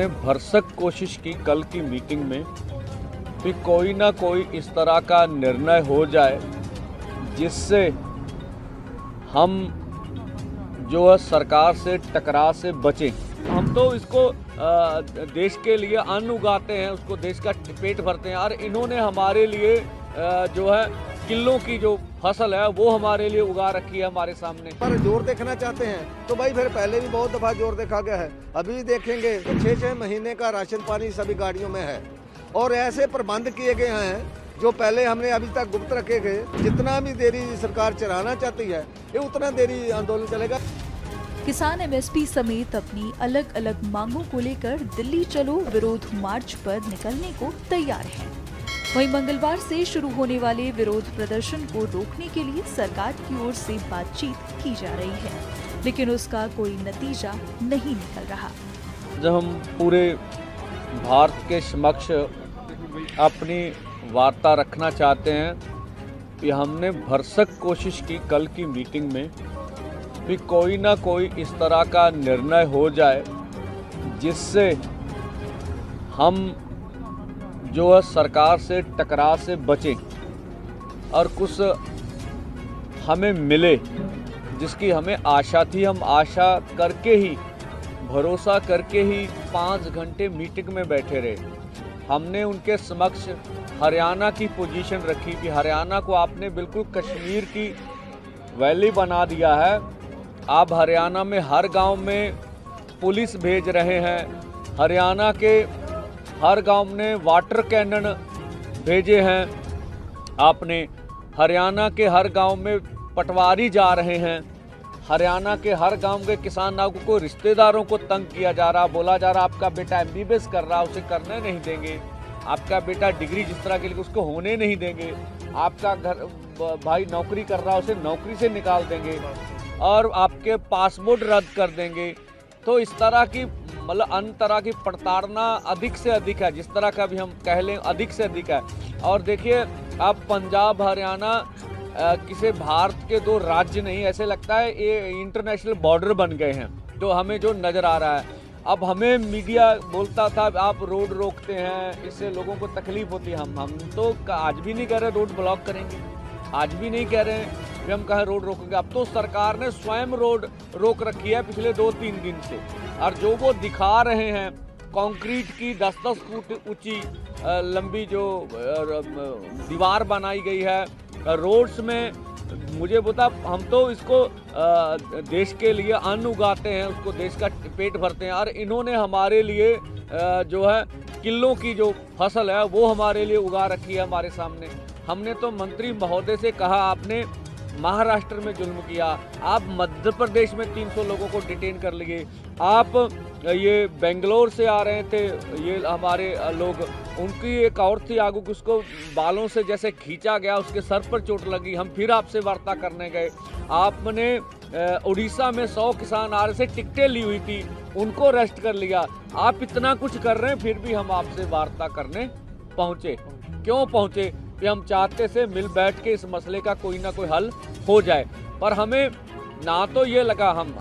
हमने भरसक कोशिश की कल की मीटिंग में कि कोई ना कोई इस तरह का निर्णय हो जाए जिससे हम जो है सरकार से टकराव से बचें। हम तो इसको देश के लिए अन्न उगाते हैं, उसको देश का पेट भरते हैं, और इन्होंने हमारे लिए जो है किलों की जो फसल है वो हमारे लिए उगा रखी है हमारे सामने। पर जोर देखना चाहते हैं तो भाई फिर पहले भी बहुत दफा जोर देखा गया है, अभी भी देखेंगे तो 6-6 महीने का राशन पानी सभी गाड़ियों में है और ऐसे प्रबंध किए गए हैं जो पहले हमने अभी तक गुप्त रखे गए। जितना भी देरी सरकार चलाना चाहती है ये उतना देरी आंदोलन चलेगा। किसान एमएसपी समेत अपनी अलग अलग मांगों को लेकर दिल्ली चलो विरोध मार्च पर निकलने को तैयार हैं। वहीं मंगलवार से शुरू होने वाले विरोध प्रदर्शन को रोकने के लिए सरकार की ओर से बातचीत की जा रही है, लेकिन उसका कोई नतीजा नहीं निकल रहा। जब हम पूरे भारत के समक्ष अपनी वार्ता रखना चाहते हैं कि हमने भरसक कोशिश की कल की मीटिंग में कि कोई ना कोई इस तरह का निर्णय हो जाए जिससे हम जो है सरकार से टकराव से बचें और कुछ हमें मिले जिसकी हमें आशा थी। हम आशा करके ही, भरोसा करके ही 5 घंटे मीटिंग में बैठे रहे। हमने उनके समक्ष हरियाणा की पोजीशन रखी कि हरियाणा को आपने बिल्कुल कश्मीर की वैली बना दिया है। आप हरियाणा में हर गांव में पुलिस भेज रहे हैं, हरियाणा के हर गांव में वाटर कैनन भेजे हैं आपने, हरियाणा के हर गांव में पटवारी जा रहे हैं, हरियाणा के हर गांव के किसानों को रिश्तेदारों को तंग किया जा रहा, बोला जा रहा आपका बेटा एमबीबीएस कर रहा उसे करने नहीं देंगे, आपका बेटा डिग्री जिस तरह के लिए उसको होने नहीं देंगे, आपका घर भाई नौकरी कर रहा उसे नौकरी से निकाल देंगे और आपके पासपोर्ट रद्द कर देंगे। तो इस तरह की मतलब अन्य तरह की प्रताड़ना अधिक से अधिक है, जिस तरह का भी हम कह लें अधिक से अधिक है। और देखिए अब पंजाब हरियाणा किसी भारत के 2 राज्य नहीं, ऐसे लगता है ये इंटरनेशनल बॉर्डर बन गए हैं। तो हमें जो नज़र आ रहा है, अब हमें मीडिया बोलता था आप रोड रोकते हैं इससे लोगों को तकलीफ होती है। हम तो आज भी नहीं कह रहे रोड ब्लॉक करेंगे, आज भी नहीं कह रहे हैं कि हम कहें रोड रोकेंगे। अब तो सरकार ने स्वयं रोड रोक रखी है पिछले 2-3 दिन से, और जो वो दिखा रहे हैं कंक्रीट की 10-10 फुट ऊंची लंबी जो दीवार बनाई गई है रोड्स में, मुझे बता हम तो इसको देश के लिए अन्न उगाते हैं, उसको देश का पेट भरते हैं, और इन्होंने हमारे लिए जो है किलों की जो फसल है वो हमारे लिए उगा रखी है हमारे सामने। हमने तो मंत्री महोदय से कहा आपने महाराष्ट्र में जुल्म किया, आप मध्य प्रदेश में 300 लोगों को डिटेन कर लिए, आप ये बेंगलोर से आ रहे थे ये हमारे लोग, उनकी एक और थी आगू उसको बालों से जैसे खींचा गया, उसके सर पर चोट लगी, हम फिर आपसे वार्ता करने गए। आपने उड़ीसा में 100 किसान आ रहे से टिकटें ली हुई थी, उनको अरेस्ट कर लिया। आप इतना कुछ कर रहे हैं फिर भी हम आपसे वार्ता करने पहुँचे। क्यों पहुँचे? कि हम चाहते से मिल बैठ के इस मसले का कोई ना कोई हल हो जाए। पर हमें ना तो ये लगा, हम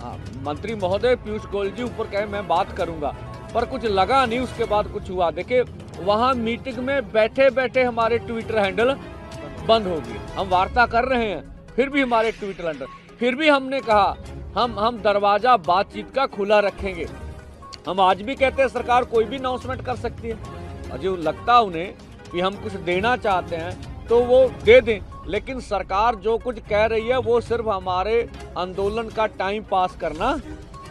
मंत्री महोदय पीयूष गोयल जी ऊपर कहे मैं बात करूंगा, पर कुछ लगा नहीं, उसके बाद कुछ हुआ। देखिए वहाँ मीटिंग में बैठे बैठे हमारे ट्विटर हैंडल बंद हो गए। हम वार्ता कर रहे हैं फिर भी हमारे ट्विटर हैंडल, फिर भी हमने कहा हम दरवाजा बातचीत का खुला रखेंगे। हम आज भी कहते हैं सरकार कोई भी अनाउंसमेंट कर सकती है, और जो लगता उन्हें कि हम कुछ देना चाहते हैं तो वो दे दें, लेकिन सरकार जो कुछ कह रही है वो सिर्फ हमारे आंदोलन का टाइम पास करना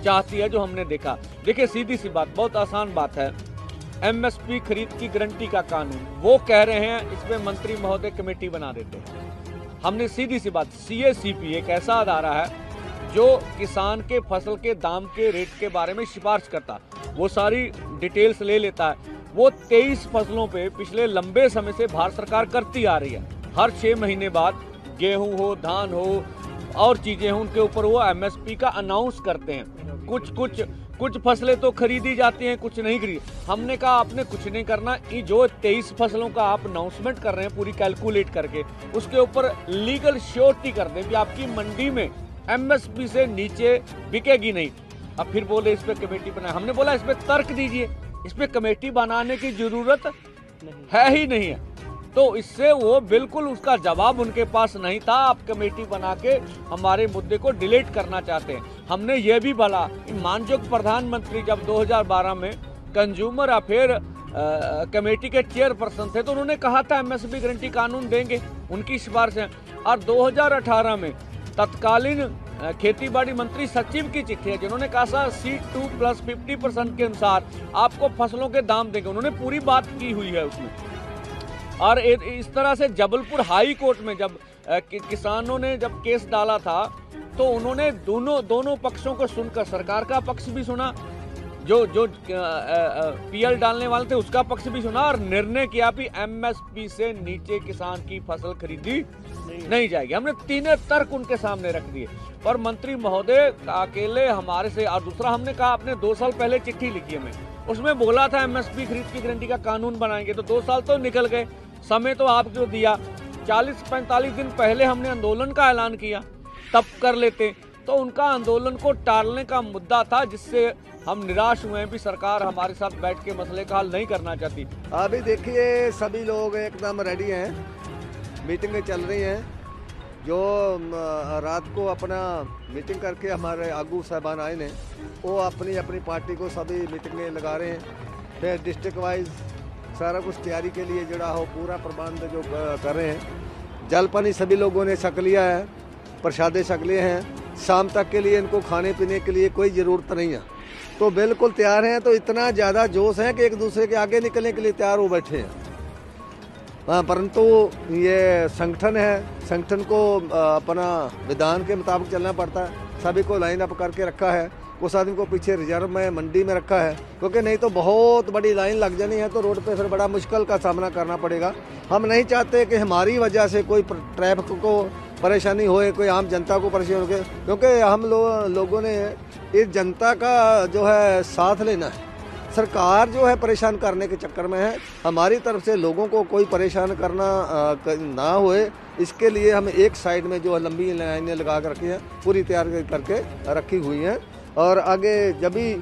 चाहती है, जो हमने देखा। देखिए सीधी सी बात, बहुत आसान बात है, एमएसपी खरीद की गारंटी का कानून, वो कह रहे हैं इसमें मंत्री महोदय कमेटी बना देते हैं। हमने सीधी सी बात, CACP एक ऐसा अदारा है जो किसान के फसल के दाम के रेट के बारे में सिफारिश करता, वो सारी डिटेल्स ले लेता है। वो 23 फसलों पे पिछले लंबे समय से भारत सरकार करती आ रही है। हर 6 महीने बाद गेहूं हो, धान हो और चीजें हो, उनके ऊपर वो MSP का अनाउंस करते हैं। कुछ फसलें तो खरीदी जाती हैं, कुछ नहीं खरीदी। हमने कहा आपने कुछ नहीं करना, ये जो 23 फसलों का आप अनाउंसमेंट कर रहे हैं पूरी कैलकुलेट करके, उसके ऊपर लीगल श्योरिटी कर दें कि आपकी मंडी में MSP से नीचे बिकेगी नहीं। अब फिर बोले इस पे कमेटी बनाए, हमने बोला इस पे तर्क दीजिए, इस पे कमेटी बनाने की जरूरत है ही नहीं है। तो इससे वो बिल्कुल उसका जवाब उनके पास नहीं था। आप कमेटी बना के हमारे मुद्दे को डिलीट करना चाहते हैं। हमने ये भी बोला, माननीय प्रधानमंत्री जब 2012 में कंज्यूमर अफेयर कमेटी के चेयरपर्सन थे तो उन्होंने कहा था एमएसपी गारंटी कानून देंगे, उनकी सिफारिश है। और 2018 में तत्कालीन खेतीबाड़ी मंत्री सचिव की चिट्ठी है जिन्होंने कहा था C2 प्लस 50% के अनुसार आपको फसलों के दाम देंगे, उन्होंने पूरी बात की हुई है उसमें। और इस तरह से जबलपुर हाई कोर्ट में जब किसानों ने जब केस डाला था तो उन्होंने दोनों पक्षों को सुनकर सरकार का पक्ष भी सुना, जो पीएल डालने वाले थे उसका पक्ष भी सुना, और निर्णय किया भी एमएसपी से नीचे किसान की फसल खरीदी नहीं जाएगी। हमने तीनों तर्क उनके सामने रख दिए। पर मंत्री महोदय अकेले हमारे से, और दूसरा हमने कहा आपने 2 साल पहले चिट्ठी लिखी हमें, उसमें बोला था एमएसपी खरीद की गारंटी का कानून बनाएंगे, तो 2 साल तो निकल गए। समय तो आपको दिया, 40-45 दिन पहले हमने आंदोलन का ऐलान किया, तब कर लेते। तो उनका आंदोलन को टालने का मुद्दा था जिससे हम निराश हुए हैं भी सरकार हमारे साथ बैठ के मसले का हल नहीं करना चाहती। अभी देखिए सभी लोग एकदम रेडी हैं, मीटिंगें चल रही हैं। जो रात को अपना मीटिंग करके हमारे आगू साहबान आए ने वो अपनी अपनी पार्टी को सभी मीटिंगें लगा रहे हैं। फिर डिस्ट्रिक्ट वाइज सारा कुछ तैयारी के लिए जुड़ा हो पूरा प्रबंध जो कर रहे हैं। जल पानी सभी लोगों ने छक लिया है, प्रसादे छक लिए हैं। शाम तक के लिए इनको खाने पीने के लिए कोई ज़रूरत नहीं है, तो बिल्कुल तैयार हैं। तो इतना ज़्यादा जोश है कि एक दूसरे के आगे निकलने के लिए तैयार हो बैठे हैं। परंतु ये संगठन है, संगठन को अपना विधान के मुताबिक चलना पड़ता है। सभी को लाइन अप करके रखा है, कुछ आदमी को पीछे रिजर्व में मंडी में रखा है, क्योंकि नहीं तो बहुत बड़ी लाइन लग जानी है तो रोड पे फिर बड़ा मुश्किल का सामना करना पड़ेगा। हम नहीं चाहते कि हमारी वजह से कोई ट्रैफिक को परेशानी होए, कोई आम जनता को परेशानी हो, क्योंकि हम लोगों ने इस जनता का जो है साथ लेना है। सरकार जो है परेशान करने के चक्कर में है, हमारी तरफ से लोगों को कोई परेशान करना ना होए, इसके लिए हम एक साइड में जो लंबी लाइनें लगा कर रखी हैं पूरी तैयार करके रखी हुई हैं। और आगे जब भी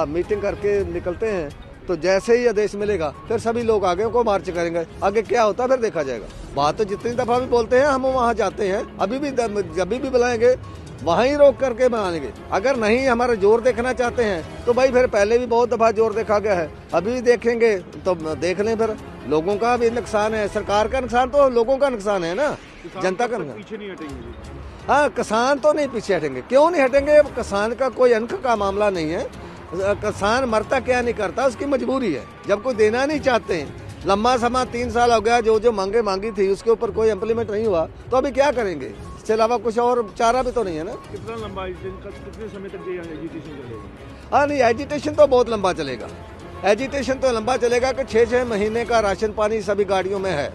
मीटिंग करके निकलते हैं तो जैसे ही आदेश मिलेगा फिर सभी लोग आगे को मार्च करेंगे। आगे क्या होता है फिर देखा जाएगा। बात तो जितनी दफ़ा भी बोलते हैं हम वहाँ जाते हैं, अभी भी जब भी बुलाएंगे वहीं रोक करके बनाएंगे। अगर नहीं हमारा जोर देखना चाहते हैं तो भाई फिर पहले भी बहुत दफ़ा जोर देखा गया है, अभी भी देखेंगे तो देख लें। फिर लोगों का भी नुकसान है, सरकार का नुकसान तो लोगों का नुकसान है ना, जनता का नुकसान। पीछे नहीं हटेंगे। हाँ, किसान तो नहीं पीछे हटेंगे। क्यों नहीं हटेंगे? किसान का कोई अंक का मामला नहीं है। किसान मरता क्या नहीं करता, उसकी मजबूरी है। जब कोई देना नहीं चाहते हैं, लंबा समय 3 साल हो गया, जो मांगी थी उसके ऊपर कोई इम्प्लीमेंट नहीं हुआ, तो अभी क्या करेंगे? इसके अलावा कुछ और चारा भी तो नहीं है ना। कितना लंबा कितने समय तक ये एजिटेशन चलेगा? हाँ नहीं, एजिटेशन तो बहुत लंबा चलेगा। एजिटेशन तो लंबा चलेगा कि 6-6 महीने का राशन पानी सभी गाड़ियों में है।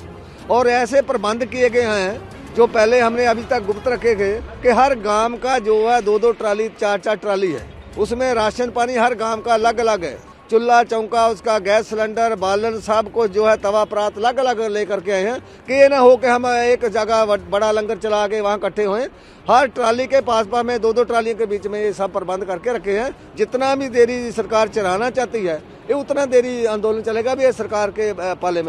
और ऐसे प्रबंध किए गए हैं जो पहले हमने अभी तक गुप्त रखे गए कि हर गांव का जो है 2-2 ट्राली 4-4 ट्राली है, उसमें राशन पानी हर गांव का अलग अलग है। चूल्हा चौंका, उसका गैस सिलेंडर, बालन, सब कुछ जो है तवा परात अलग अलग लेकर के आए हैं कि ये ना हो कि हम एक जगह बड़ा लंगर चला के वहाँ इकट्ठे हुए। हर ट्राली के पास में 2-2 ट्रालियों के बीच में ये सब प्रबंध करके रखे हैं। जितना भी देरी सरकार चलाना चाहती है ये उतना देरी आंदोलन चलेगा भी सरकार के पाले में।